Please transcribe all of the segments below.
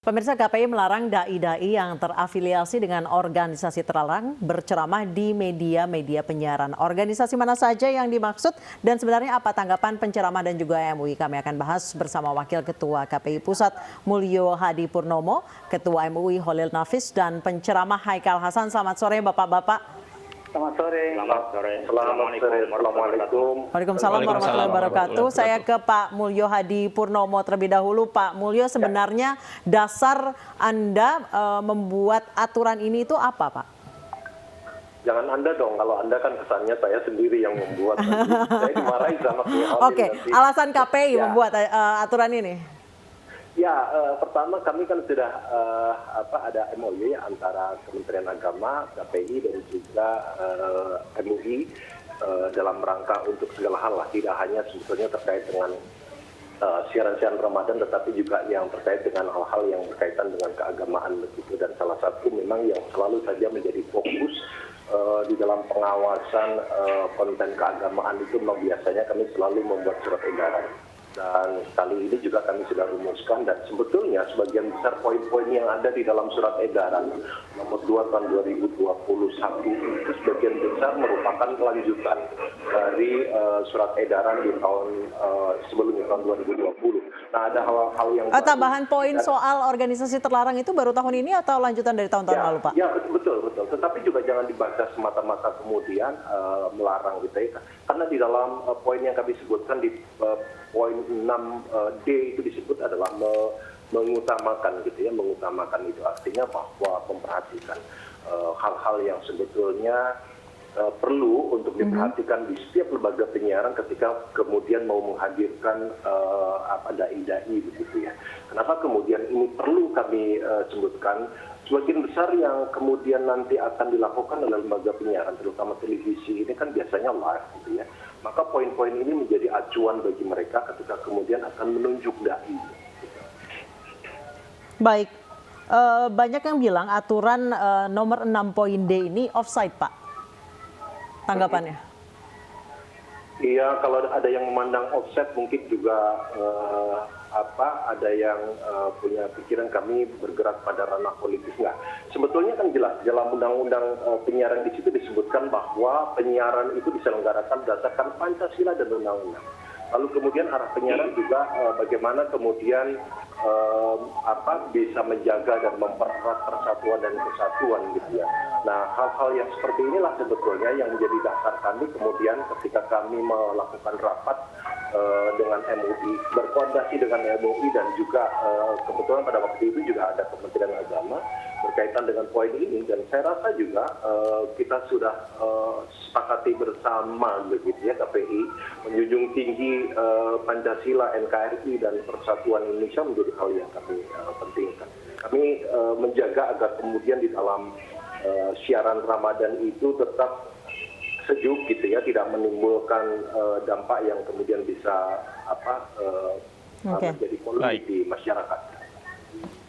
Pemirsa, KPI melarang dai-dai yang terafiliasi dengan organisasi terlarang berceramah di media-media penyiaran. Organisasi mana saja yang dimaksud dan sebenarnya apa tanggapan penceramah dan juga MUI? Kami akan bahas bersama Wakil Ketua KPI Pusat Mulyo Hadi Purnomo, Ketua MUI Holil Nafis, dan penceramah Haikal Hasan. Selamat sore Bapak-Bapak. Selamat sore. Selamat sore. Assalamualaikum. Waalaikumsalam warahmatullahi wabarakatuh. Saya ke Pak Mulyo Hadi Purnomo terlebih dahulu. Pak Mulyo, sebenarnya dasar Anda membuat aturan ini itu apa, Pak? Jangan Anda dong, kalau Anda kan kesannya saya sendiri yang membuat. Saya dimarahi sama pihak. Oke, alasan KPI membuat aturan ini? Ya, pertama kami kan sudah ada MOU antara Kementerian Agama, KPI dan juga MUI dalam rangka untuk segala hal lah, tidak hanya sebetulnya terkait dengan siaran-siaran Ramadan, tetapi juga yang terkait dengan hal-hal yang berkaitan dengan keagamaan begitu. Dan salah satu memang yang selalu saja menjadi fokus di dalam pengawasan konten keagamaan itu memang biasanya kami selalu membuat surat edaran. Dan kali ini juga kami sudah rumuskan, dan sebetulnya sebagian besar poin-poin yang ada di dalam surat edaran nomor 2 tahun 2021 itu sebagian besar merupakan kelanjutan dari surat edaran di tahun sebelumnya, tahun 2020. Nah, ada hal-hal yang tambahan poin soal organisasi terlarang itu baru tahun ini atau lanjutan dari tahun-tahun lalu, Pak? Ya, betul. Tetapi juga jangan dibaca semata-mata kemudian melarang gitu ya. Karena di dalam poin yang kami sebutkan di poin 6D itu disebut adalah mengutamakan gitu ya, mengutamakan itu artinya bahwa memperhatikan hal-hal yang sebetulnya perlu untuk diperhatikan di setiap lembaga penyiaran ketika kemudian mau menghadirkan dai-dai begitu ya. Kenapa kemudian ini perlu kami sebutkan? Sebagian besar yang kemudian nanti akan dilakukan oleh lembaga penyiaran, terutama televisi ini kan biasanya live gitu ya. Maka poin-poin ini menjadi acuan bagi mereka ketika kemudian akan menunjuk dai. Baik, banyak yang bilang aturan nomor 6 poin D ini offside, Pak. Tanggapannya? Iya, kalau ada yang memandang offset mungkin juga ada yang punya pikiran kami bergerak pada ranah politis. Nggak. Sebetulnya kan jelas dalam undang-undang penyiaran di situ disebutkan bahwa penyiaran itu diselenggarakan berdasarkan Pancasila dan undang-undang. Lalu kemudian arah penyiaran juga bagaimana kemudian bisa menjaga dan mempererat persatuan dan kesatuan gitu ya. Nah, hal-hal yang seperti inilah sebetulnya yang menjadi dasar kami kemudian ketika kami melakukan rapat dengan MUI, berkoordinasi dengan MUI dan juga kebetulan pada waktu itu juga ada Kementerian Agama berkaitan dengan poin ini, dan saya rasa juga kita sudah sepakati bersama begitu ya, KPI menjunjung tinggi Pancasila, NKRI dan persatuan Indonesia menjadi hal yang kami pentingkan. Kami menjaga agar kemudian di dalam siaran Ramadan itu tetap sejuk gitu ya, tidak menimbulkan dampak yang kemudian bisa menjadi polemik di masyarakat.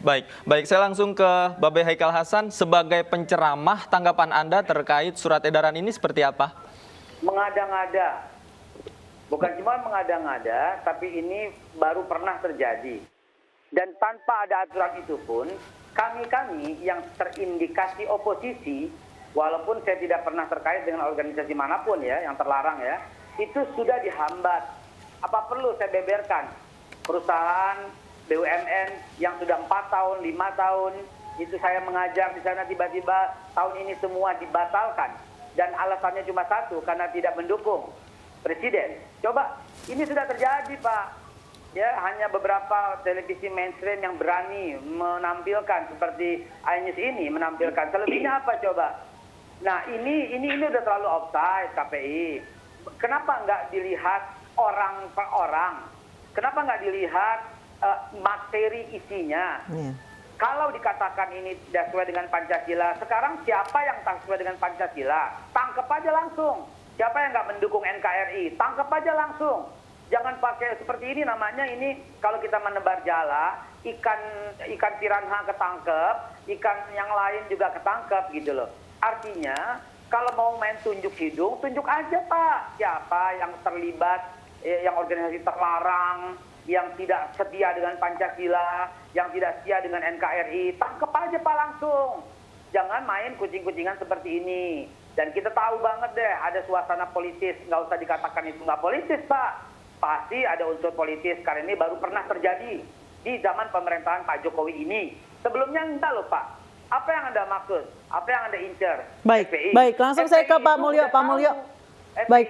Baik, saya langsung ke Babe Haikal Hasan. Sebagai penceramah, tanggapan Anda terkait surat edaran ini seperti apa? Mengada-ngada. Bukan cuma mengada-ngada, tapi ini baru pernah terjadi. Dan tanpa ada aturan itu pun, kami yang terindikasi oposisi, walaupun saya tidak pernah terkait dengan organisasi manapun ya, yang terlarang ya, itu sudah dihambat. Apa perlu saya beberkan? Perusahaan BUMN yang sudah 4 tahun, 5 tahun, itu saya mengajar di sana, tiba-tiba tahun ini semua dibatalkan. Dan alasannya cuma satu, karena tidak mendukung Presiden. Coba, ini sudah terjadi Pak. Ya, hanya beberapa televisi mainstream yang berani menampilkan seperti iNews ini, menampilkan. Selebihnya apa coba? Nah, ini udah terlalu offside KPI. Kenapa nggak dilihat orang per orang? Kenapa nggak dilihat materi isinya? Kalau dikatakan ini tidak sesuai dengan Pancasila, sekarang siapa yang tak sesuai dengan Pancasila? Tangkap aja langsung. Siapa yang nggak mendukung NKRI? Tangkap aja langsung. Jangan pakai seperti ini, namanya ini kalau kita menebar jala, ikan piranha ketangkep, ikan yang lain juga ketangkep gitu loh. Artinya kalau mau main tunjuk hidung, tunjuk aja Pak. Siapa yang terlibat, yang organisasi terlarang, yang tidak setia dengan Pancasila, yang tidak setia dengan NKRI, tangkep aja Pak langsung. Jangan main kucing-kucingan seperti ini. Dan kita tahu banget deh, ada suasana politis, nggak usah dikatakan itu nggak politis Pak. Pasti ada unsur politis, karena ini baru pernah terjadi di zaman pemerintahan Pak Jokowi ini. Sebelumnya entah loh Pak, apa yang Anda maksud? Apa yang Anda incer? Baik, FPI. baik. Langsung saya ke FPI Pak itu Mulyo, udah Pak tahu. Mulyo. FPI Baik.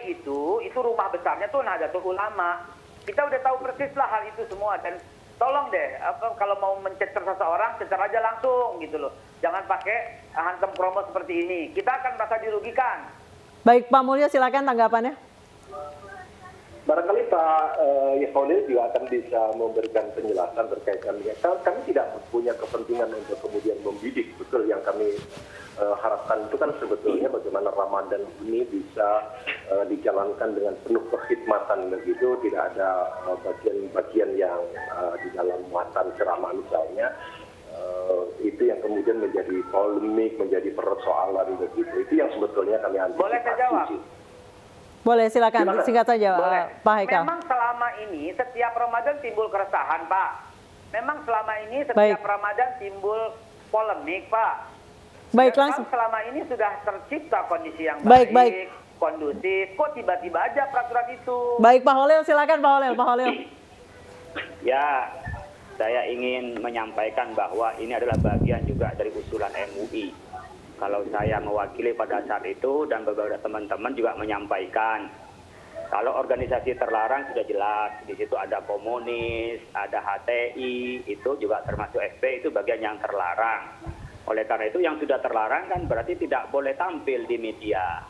itu rumah besarnya tuh Nahdlatul Ulama. Kita udah tahu persis lah hal itu semua. Dan tolong deh, kalau mau mencecer seseorang, cecer aja langsung gitu loh. Jangan pakai hantam promo seperti ini. Kita akan merasa dirugikan. Baik, Pak Mulyo, silakan tanggapannya. Barangkali Pak Yahonil juga akan bisa memberikan penjelasan terkait kami. Kami tidak punya kepentingan untuk kemudian membidik. Betul, yang kami harapkan itu kan sebetulnya bagaimana Ramadan ini bisa dijalankan dengan penuh kekhidmatan begitu, tidak ada bagian-bagian yang di dalam muatan ceramah misalnya. Itu yang kemudian menjadi polemik, menjadi persoalan begitu. Itu yang sebetulnya kami antisipasi. Boleh saya jawab? Boleh, silakan. Singkat saja, Boleh. Pak Haikal. Memang selama ini setiap Ramadan timbul keresahan, Pak. Memang selama ini setiap Baik. Ramadan timbul polemik, Pak. Baik, Dan langsung. kan selama ini sudah tercipta kondisi yang Baik, baik, baik. kondusif. Kok tiba-tiba aja peraturan itu? Baik, Pak Holil, silakan Pak Holil. Pak Holil. Ya, saya ingin menyampaikan bahwa ini adalah bagian juga dari usulan MUI. Kalau saya mewakili pada saat itu dan beberapa teman-teman juga menyampaikan, kalau organisasi terlarang sudah jelas, di situ ada komunis, ada HTI, itu juga termasuk FP, itu bagian yang terlarang. Oleh karena itu yang sudah terlarang kan berarti tidak boleh tampil di media.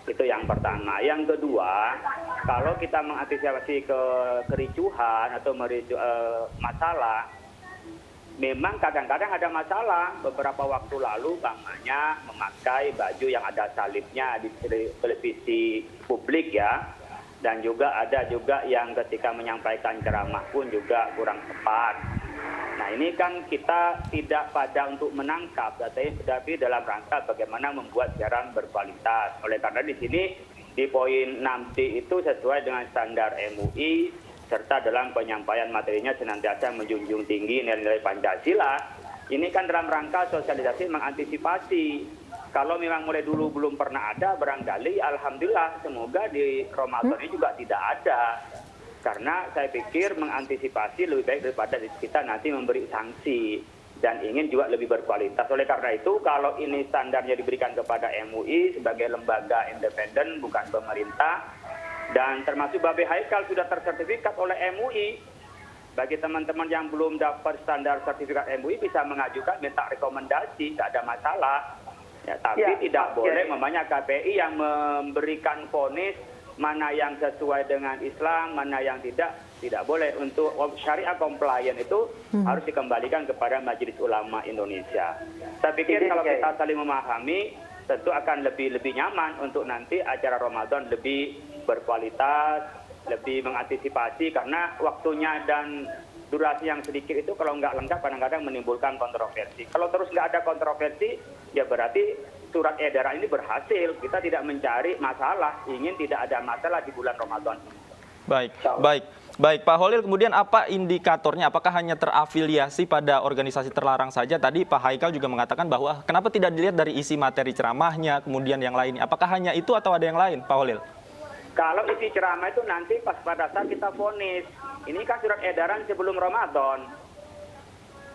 Itu yang pertama. Yang kedua, kalau kita mengantisipasi kericuhan atau masalah, memang kadang-kadang ada masalah. Beberapa waktu lalu bangnya memakai baju yang ada salibnya di televisi publik ya. Dan juga ada juga yang ketika menyampaikan ceramah pun juga kurang tepat. Nah ini kan kita tidak pada untuk menangkap, tetapi dalam rangka bagaimana membuat siaran berkualitas. Oleh karena di sini di poin 6D itu sesuai dengan standar MUI, serta dalam penyampaian materinya senantiasa menjunjung tinggi nilai-nilai Pancasila. Ini kan dalam rangka sosialisasi mengantisipasi. Kalau memang mulai dulu belum pernah ada, barangkali alhamdulillah semoga di Ramadan ini juga tidak ada. Karena saya pikir mengantisipasi lebih baik daripada kita nanti memberi sanksi. Dan ingin juga lebih berkualitas. Oleh karena itu kalau ini standarnya diberikan kepada MUI sebagai lembaga independen bukan pemerintah, dan termasuk Babe Haikal sudah tersertifikat oleh MUI. Bagi teman-teman yang belum dapat standar sertifikat MUI bisa mengajukan minta rekomendasi, tidak ada masalah. Ya, tapi Ya, tidak ya, boleh ya. memangnya KPI yang memberikan vonis mana yang sesuai dengan Islam, mana yang tidak boleh. Untuk syariah compliant itu harus dikembalikan kepada Majelis Ulama Indonesia. Saya pikir kalau kita saling memahami, tentu akan lebih nyaman untuk nanti acara Ramadan lebih berkualitas, lebih mengantisipasi, karena waktunya dan durasi yang sedikit itu kalau nggak lengkap kadang-kadang menimbulkan kontroversi. Kalau terus nggak ada kontroversi, ya berarti surat edaran ini berhasil. Kita tidak mencari masalah, ingin tidak ada masalah di bulan Ramadan. Baik Pak Holil, kemudian apa indikatornya? Apakah hanya terafiliasi pada organisasi terlarang saja? Tadi Pak Haikal juga mengatakan bahwa kenapa tidak dilihat dari isi materi ceramahnya, kemudian yang lainnya. Apakah hanya itu atau ada yang lain, Pak Holil? Kalau isi ceramah itu nanti pas pada saat kita vonis. Ini kan surat edaran sebelum Ramadan.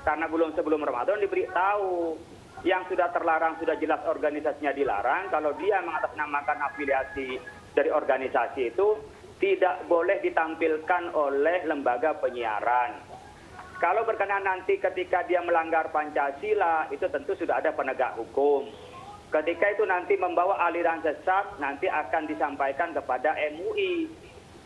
Karena sebelum Ramadan diberitahu. Yang sudah terlarang sudah jelas organisasinya dilarang. Kalau dia mengatasnamakan afiliasi dari organisasi itu tidak boleh ditampilkan oleh lembaga penyiaran. Kalau berkenan nanti ketika dia melanggar Pancasila, itu tentu sudah ada penegak hukum. Ketika itu nanti membawa aliran sesat, nanti akan disampaikan kepada MUI.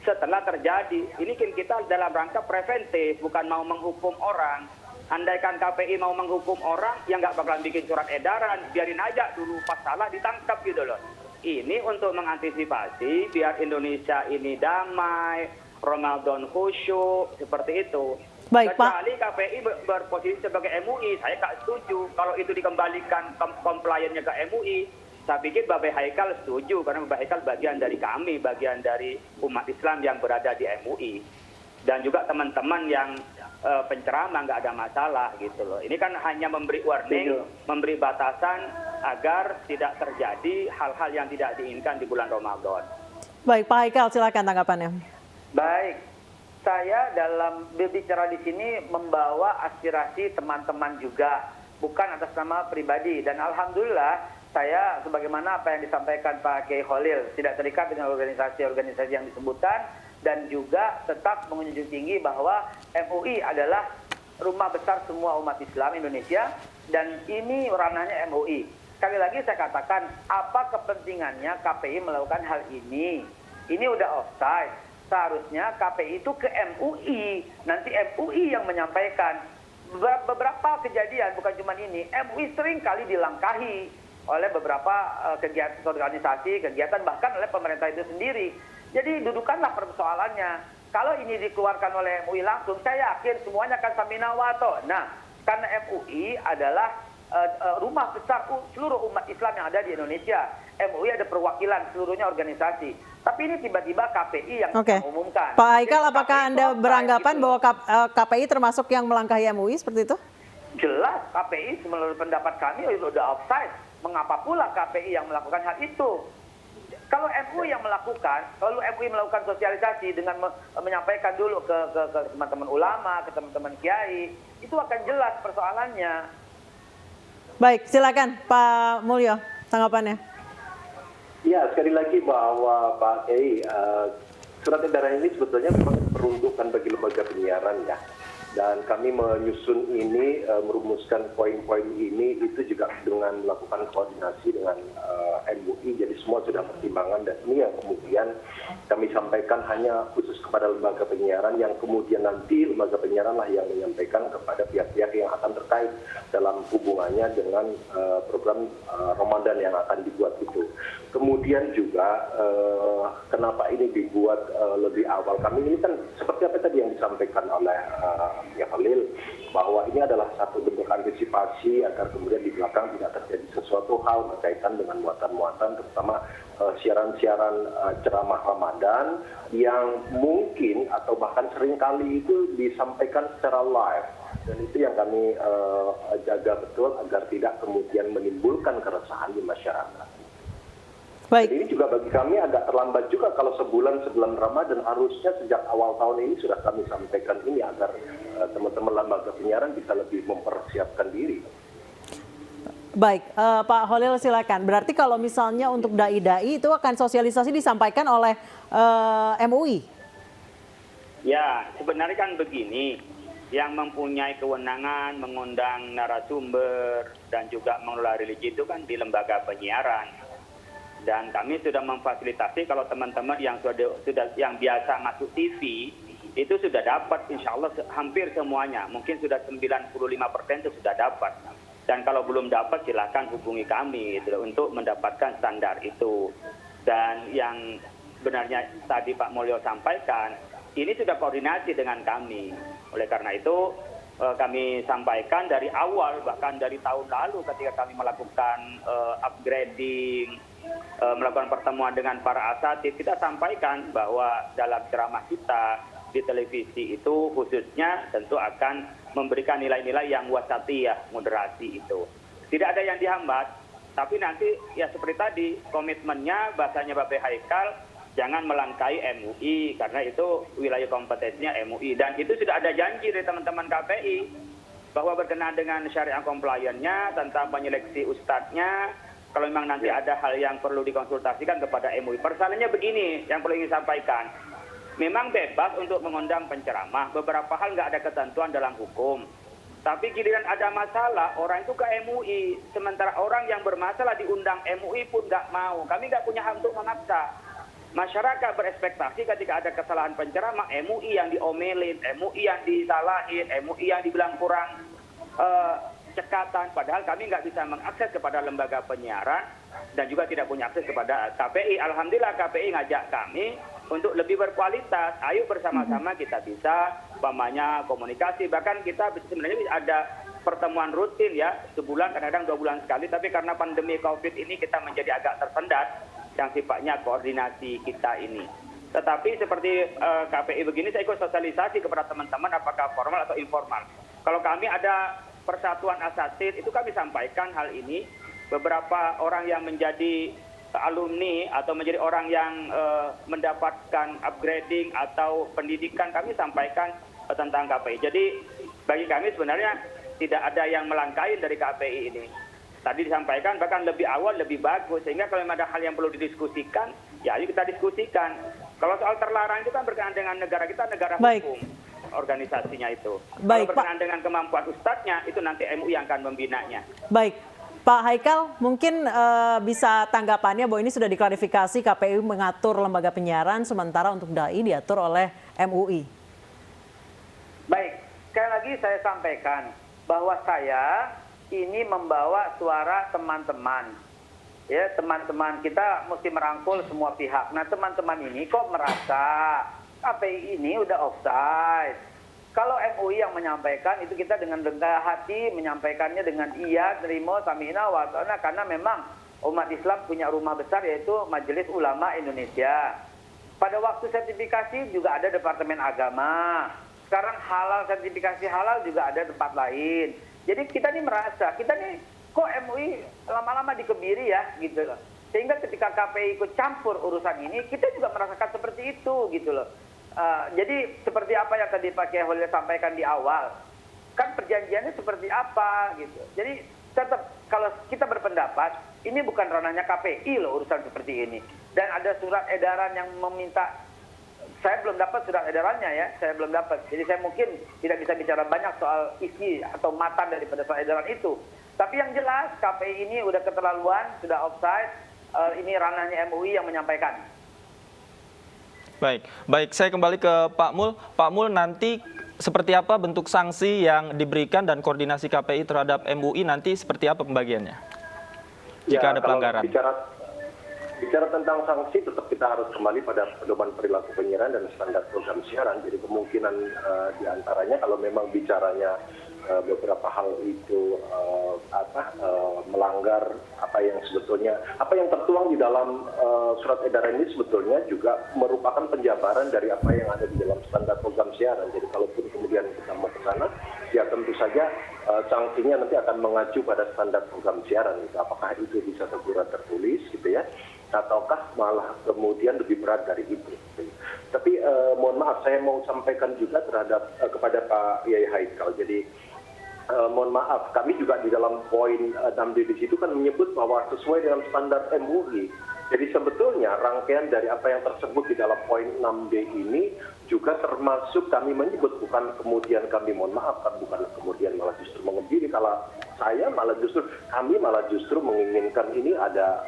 Setelah terjadi, ini kita dalam rangka preventif, bukan mau menghukum orang. Andaikan KPI mau menghukum orang, ya nggak bakalan bikin surat edaran, biarin aja dulu pas salah ditangkap gitu loh. Ini untuk mengantisipasi biar Indonesia ini damai, Ramadan khusyuk, seperti itu. Baik, Pak. Kecuali KPI berposisi sebagai MUI, saya nggak setuju. Kalau itu dikembalikan compliance-nya ke MUI, saya pikir Babe Haikal setuju, karena Babe Haikal bagian dari kami, bagian dari umat Islam yang berada di MUI. Dan juga teman-teman yang penceramah, nggak ada masalah gitu loh. Ini kan hanya memberi warning, memberi batasan agar tidak terjadi hal-hal yang tidak diinginkan di bulan Ramadan. Baik, Pak Haikal, silakan tanggapannya. Baik, saya dalam berbicara di sini membawa aspirasi teman-teman juga, bukan atas nama pribadi. Dan alhamdulillah saya sebagaimana apa yang disampaikan Pak Kiai Khalil tidak terikat dengan organisasi-organisasi yang disebutkan, dan juga tetap menjunjung tinggi bahwa MUI adalah rumah besar semua umat Islam Indonesia dan ini ranahnya MUI. Sekali lagi saya katakan, apa kepentingannya KPI melakukan hal ini? Ini udah offside. Seharusnya KPI itu ke MUI, nanti MUI yang menyampaikan. Beberapa kejadian, bukan cuma ini, MUI sering kali dilangkahi oleh beberapa kegiatan organisasi, kegiatan bahkan oleh pemerintah itu sendiri. Jadi dudukanlah persoalannya. Kalau ini dikeluarkan oleh MUI langsung, saya yakin semuanya akan samina wa ta'ah. Nah, karena MUI adalah rumah besar seluruh umat Islam yang ada di Indonesia. MUI ada perwakilan seluruhnya organisasi. Tapi ini tiba-tiba KPI yang mengumumkan. Pak Haikal, apakah Anda beranggapan bahwa KPI termasuk yang melangkahi MUI seperti itu? Jelas KPI menurut pendapat kami sudah offside. Mengapa pula KPI yang melakukan hal itu? Kalau MUI yang melakukan, kalau MUI melakukan sosialisasi dengan menyampaikan dulu ke teman-teman ulama, ke teman-teman kiai, itu akan jelas persoalannya. Baik, silakan Pak Mulyo, tanggapannya. Ya, sekali lagi bahwa Pak Kiai, surat edaran ini sebetulnya memang peruntukan bagi lembaga penyiaran ya. Dan kami menyusun ini, merumuskan poin-poin ini itu juga dengan melakukan koordinasi dengan MUI, jadi semua sudah pertimbangan dan ini yang kemudian kami sampaikan hanya khusus kepada lembaga penyiaran yang kemudian nanti lembaga penyiaran lah yang menyampaikan kepada pihak-pihak yang akan terkait dalam hubungannya dengan program Ramadan yang akan dibuat itu. Kemudian juga kenapa ini dibuat lebih awal, kami ini kan seperti apa tadi yang disampaikan oleh ya Khalil, bahwa ini adalah satu bentuk antisipasi agar kemudian di belakang tidak terjadi sesuatu hal berkaitan dengan muatan-muatan, terutama siaran-siaran ceramah Ramadan yang mungkin atau bahkan seringkali itu disampaikan secara live. Dan itu yang kami jaga betul agar tidak kemudian menimbulkan keresahan di masyarakat. Baik. Jadi ini juga bagi kami agak terlambat juga kalau sebulan sebelum Ramadan, harusnya sejak awal tahun ini sudah kami sampaikan ini agar teman-teman lembaga penyiaran bisa lebih mempersiapkan diri. Baik, Pak Khalil silakan. Berarti kalau misalnya untuk dai-dai itu akan sosialisasi disampaikan oleh MUI? Ya, sebenarnya kan begini, yang mempunyai kewenangan mengundang narasumber dan juga mengelola religi itu kan di lembaga penyiaran. Dan kami sudah memfasilitasi kalau teman-teman yang sudah yang biasa masuk TV itu sudah dapat, insya Allah hampir semuanya, mungkin sudah 95% itu sudah dapat. Dan kalau belum dapat silakan hubungi kami gitu, untuk mendapatkan standar itu. Dan yang benarnya tadi Pak Mulyo sampaikan, ini sudah koordinasi dengan kami. Oleh karena itu kami sampaikan dari awal, bahkan dari tahun lalu ketika kami melakukan upgrading, melakukan pertemuan dengan para asatidz, kita sampaikan bahwa dalam ceramah kita di televisi itu khususnya tentu akan memberikan nilai-nilai yang wasatiyah, moderasi itu. Tidak ada yang dihambat, tapi nanti ya seperti tadi komitmennya bahasanya Bapak Haikal, jangan melangkahi MUI karena itu wilayah kompetensinya MUI, dan itu sudah ada janji dari teman-teman KPI bahwa berkenaan dengan syariah compliance-nya tentang penyeleksi ustadznya, kalau memang nanti ada hal yang perlu dikonsultasikan kepada MUI. Persoalannya begini, yang perlu ingin sampaikan. Memang bebas untuk mengundang penceramah, beberapa hal nggak ada ketentuan dalam hukum. Tapi giliran ada masalah, orang itu ke MUI. Sementara orang yang bermasalah diundang MUI pun nggak mau. Kami nggak punya hak untuk memaksa. Masyarakat berekspektasi ketika ada kesalahan penceramah, MUI yang diomelin, MUI yang disalahin, MUI yang dibilang kurang cekatan, padahal kami nggak bisa mengakses kepada lembaga penyiaran dan juga tidak punya akses kepada KPI. Alhamdulillah KPI ngajak kami untuk lebih berkualitas. Ayo bersama-sama kita bisa umpamanya komunikasi. Bahkan kita sebenarnya ada pertemuan rutin ya, sebulan kadang-kadang 2 bulan sekali. Tapi karena pandemi COVID ini kita menjadi agak tersendat yang sifatnya koordinasi kita ini. Tetapi seperti KPI begini, saya ikut sosialisasi kepada teman-teman apakah formal atau informal. Kalau kami ada persatuan asatid, itu kami sampaikan hal ini. Beberapa orang yang menjadi alumni atau menjadi orang yang mendapatkan upgrading atau pendidikan, kami sampaikan tentang KPI. Jadi bagi kami sebenarnya tidak ada yang melangkahi dari KPI ini. Tadi disampaikan bahkan lebih awal lebih bagus, sehingga kalau ada hal yang perlu didiskusikan, ya ayo kita diskusikan. Kalau soal terlarang itu kan berkenaan dengan negara kita, negara hukum organisasinya itu. Baik, kalau berkenaan dengan kemampuan ustadznya, itu nanti MUI yang akan membinanya. Baik, Pak Haikal, mungkin bisa tanggapannya bahwa ini sudah diklarifikasi KPU mengatur lembaga penyiaran, sementara untuk DAI diatur oleh MUI. Baik, sekali lagi saya sampaikan bahwa saya ini membawa suara teman-teman. Ya, teman-teman kita mesti merangkul semua pihak. Nah, teman-teman ini kok merasa KPI ini udah offside. Kalau MUI yang menyampaikan, itu kita dengan rendah hati menyampaikannya dengan iya, terima, samina, wa ta'na, karena memang umat Islam punya rumah besar yaitu Majelis Ulama Indonesia. Pada waktu sertifikasi juga ada Departemen Agama. Sekarang halal, sertifikasi halal juga ada tempat lain. Jadi kita nih merasa, kita nih kok MUI lama-lama dikebiri ya gitu loh. Sehingga ketika KPI ikut campur urusan ini, kita juga merasakan seperti itu gitu loh. Jadi seperti apa yang tadi Pak Kiai Holil sampaikan di awal, kan perjanjiannya seperti apa gitu. Jadi tetap kalau kita berpendapat ini bukan ranahnya KPI loh urusan seperti ini. Dan ada surat edaran yang meminta, saya belum dapat surat edarannya ya, saya belum dapat. Jadi saya mungkin tidak bisa bicara banyak soal isi atau matan daripada surat edaran itu. Tapi yang jelas KPI ini udah keterlaluan, sudah offside. Ini ranahnya MUI yang menyampaikan. Baik, saya kembali ke Pak Mul. Pak Mul, nanti seperti apa bentuk sanksi yang diberikan dan koordinasi KPI terhadap MUI nanti seperti apa pembagiannya jika ada pelanggaran? Bicara tentang sanksi, tetap kita harus kembali pada pedoman perilaku penyiaran dan standar program siaran. Jadi kemungkinan diantaranya kalau memang bicaranya beberapa hal itu melanggar apa yang tertuang di dalam surat edaran ini sebetulnya juga merupakan penjabaran dari apa yang ada di dalam standar program siaran. Jadi kalaupun kemudian kita mau ke sana, ya tentu saja sanksinya nanti akan mengacu pada standar program siaran. Gitu. Apakah itu bisa teguran tertulis gitu ya, ataukah malah kemudian lebih berat dari itu. Tapi mohon maaf, saya mau sampaikan juga kepada Pak Yai Haikal. Jadi mohon maaf, kami juga di dalam poin 6D di situ kan menyebut bahwa sesuai dengan standar MUI. Jadi sebetulnya rangkaian dari apa yang tersebut di dalam poin 6D ini juga termasuk kami menyebut, bukan kemudian kami mohon maaf, bukan kemudian malah justru mengebiri. Kalau kami malah justru menginginkan ini ada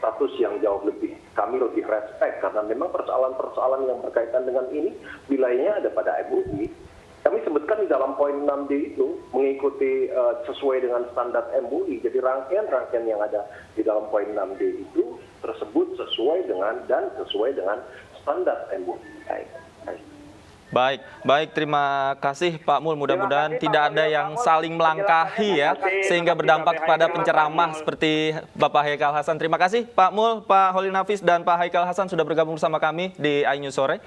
status yang jauh lebih, kami lebih respect karena memang persoalan-persoalan yang berkaitan dengan ini wilayahnya ada pada MUI. Kami sebutkan di dalam poin 6D itu mengikuti sesuai dengan standar MUI. Jadi rangkaian-rangkaian yang ada di dalam poin 6D itu tersebut sesuai dengan standar MUI. Baik, terima kasih Pak Mul. Mudah-mudahan tidak ada yang saling melangkahi ya, sehingga berdampak kepada penceramah seperti Bapak Haikal Hasan. Terima kasih Pak Mul, Pak Holil Nafis, dan Pak Haikal Hasan sudah bergabung bersama kami di iNews Sore.